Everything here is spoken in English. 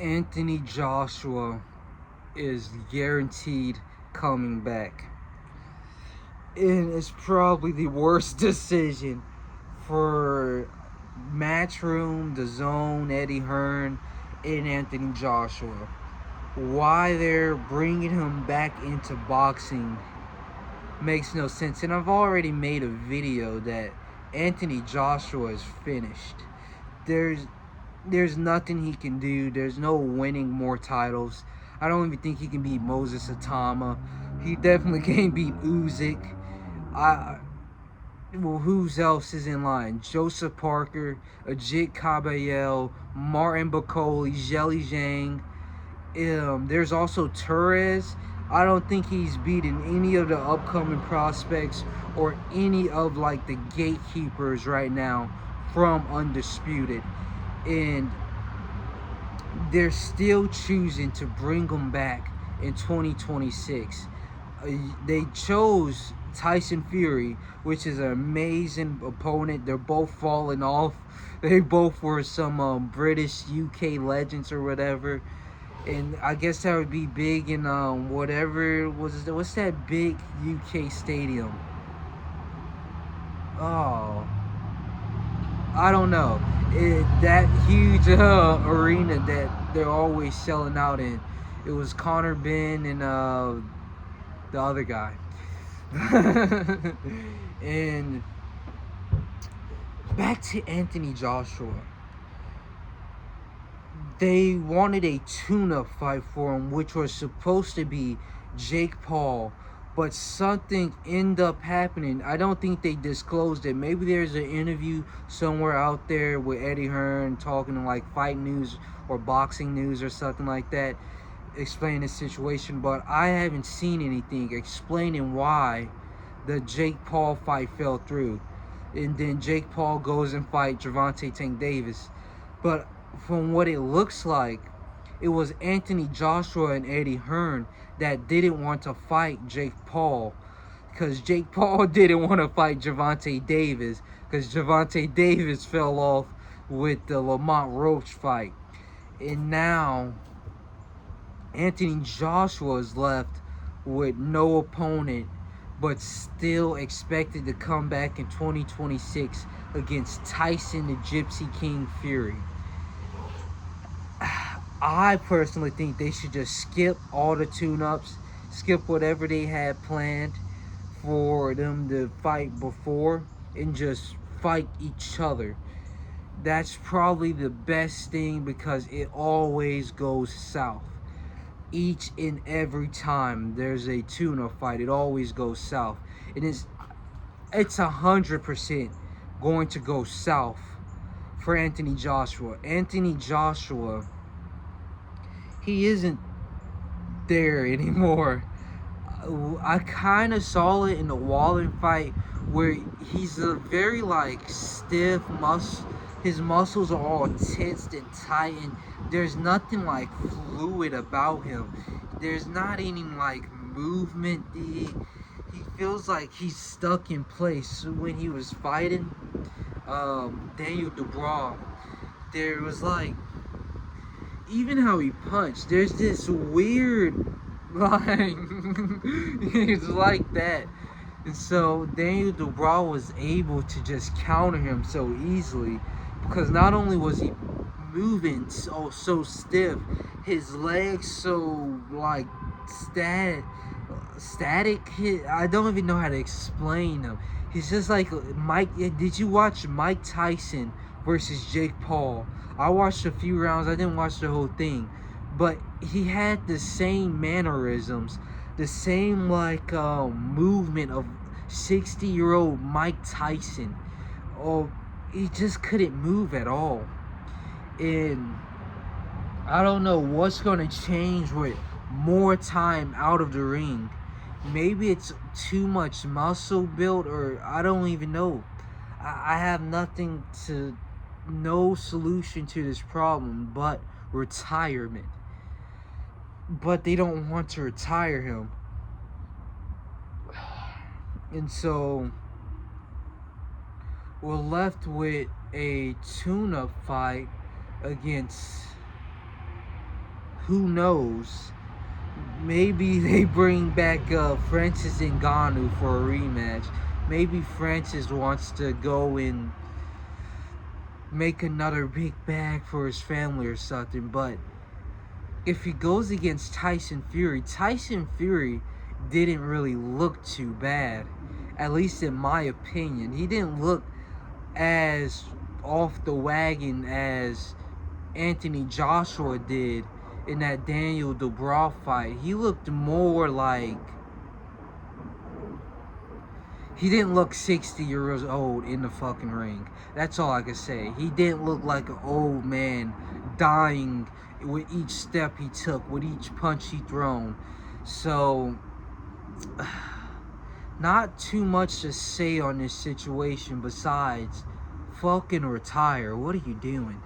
Anthony Joshua is guaranteed coming back. And it's probably the worst decision for Matchroom, The Zone, Eddie Hearn, and Anthony Joshua. Why they're bringing him back into boxing makes no sense. And I've already made a video that Anthony Joshua is finished. There's nothing he can do. There's no winning more titles. I don't even think he can beat Moses Atama. He definitely can't beat Usyk. Well, who else is in line? Joseph Parker, Ajit Caballel, Martin Bakoli, Zheli Zhang. There's also Torres. I don't think he's beaten any of the upcoming prospects or any of like the gatekeepers right now from Undisputed. And they're still choosing to bring him back in 2026. They chose Tyson Fury, which is an amazing opponent. They're both falling off. They both were some British UK legends or whatever. And I guess that would be big in whatever what's that big UK stadium? Oh, I don't know. That huge arena that they're always selling out in. It was Conor Ben and the other guy. And back to Anthony Joshua. They wanted a tune-up fight for him, which was supposed to be Jake Paul, but something ended up happening. I don't think they disclosed it. Maybe there's an interview somewhere out there with Eddie Hearn talking to like Fight News or Boxing News or something like that, explaining the situation, but I haven't seen anything explaining why the Jake Paul fight fell through. And then Jake Paul goes and fights Gervonta Tank Davis. But from what it looks like, it was Anthony Joshua and Eddie Hearn that didn't want to fight Jake Paul, because Jake Paul didn't want to fight Gervonta Davis, because Gervonta Davis fell off with the Lamont Roach fight. And now Anthony Joshua is left with no opponent, but still expected to come back in 2026 against Tyson the Gypsy King Fury. I personally think they should just skip all the tune-ups, skip whatever they had planned for them to fight before, and just fight each other. That's probably the best thing, because it always goes south. Each and every time there's a tune-up fight, it always goes south. It's 100% going to go south for Anthony Joshua. Anthony Joshua, he isn't there anymore. I kind of saw it in the Wallen fight, where he's a very like stiff his muscles are all tensed and tight, and there's nothing like fluid about him. There's not any like movement. He feels like he's stuck in place. When he was fighting Daniel Dubois, there was like, even how he punched, there's this weird line. It's like that. And so Daniel Dubois was able to just counter him so easily, because not only was he moving so stiff, his legs so like static. I don't even know how to explain him. He's just like Mike. Did you watch Mike Tyson versus Jake Paul? I watched a few rounds. I didn't watch the whole thing, but he had the same mannerisms, the same like movement of 60-year-old Mike Tyson. Oh, he just couldn't move at all. And I don't know what's gonna change with more time out of the ring. Maybe it's too much muscle built, or I don't even know. I have no solution to this problem but retirement. But they don't want to retire him. And so we're left with a tune-up fight against who knows? Maybe they bring back Francis Ngannou for a rematch. Maybe Francis wants to go and make another big bag for his family or something. But if he goes against Tyson Fury didn't really look too bad. At least in my opinion. He didn't look as off the wagon as Anthony Joshua did in that Daniel Dubois fight. He looked more like he didn't look 60 years old in the fucking ring. That's all I can say. He didn't look like an old man dying with each step he took, with each punch he thrown. So, not too much to say on this situation besides fucking retire. What are you doing?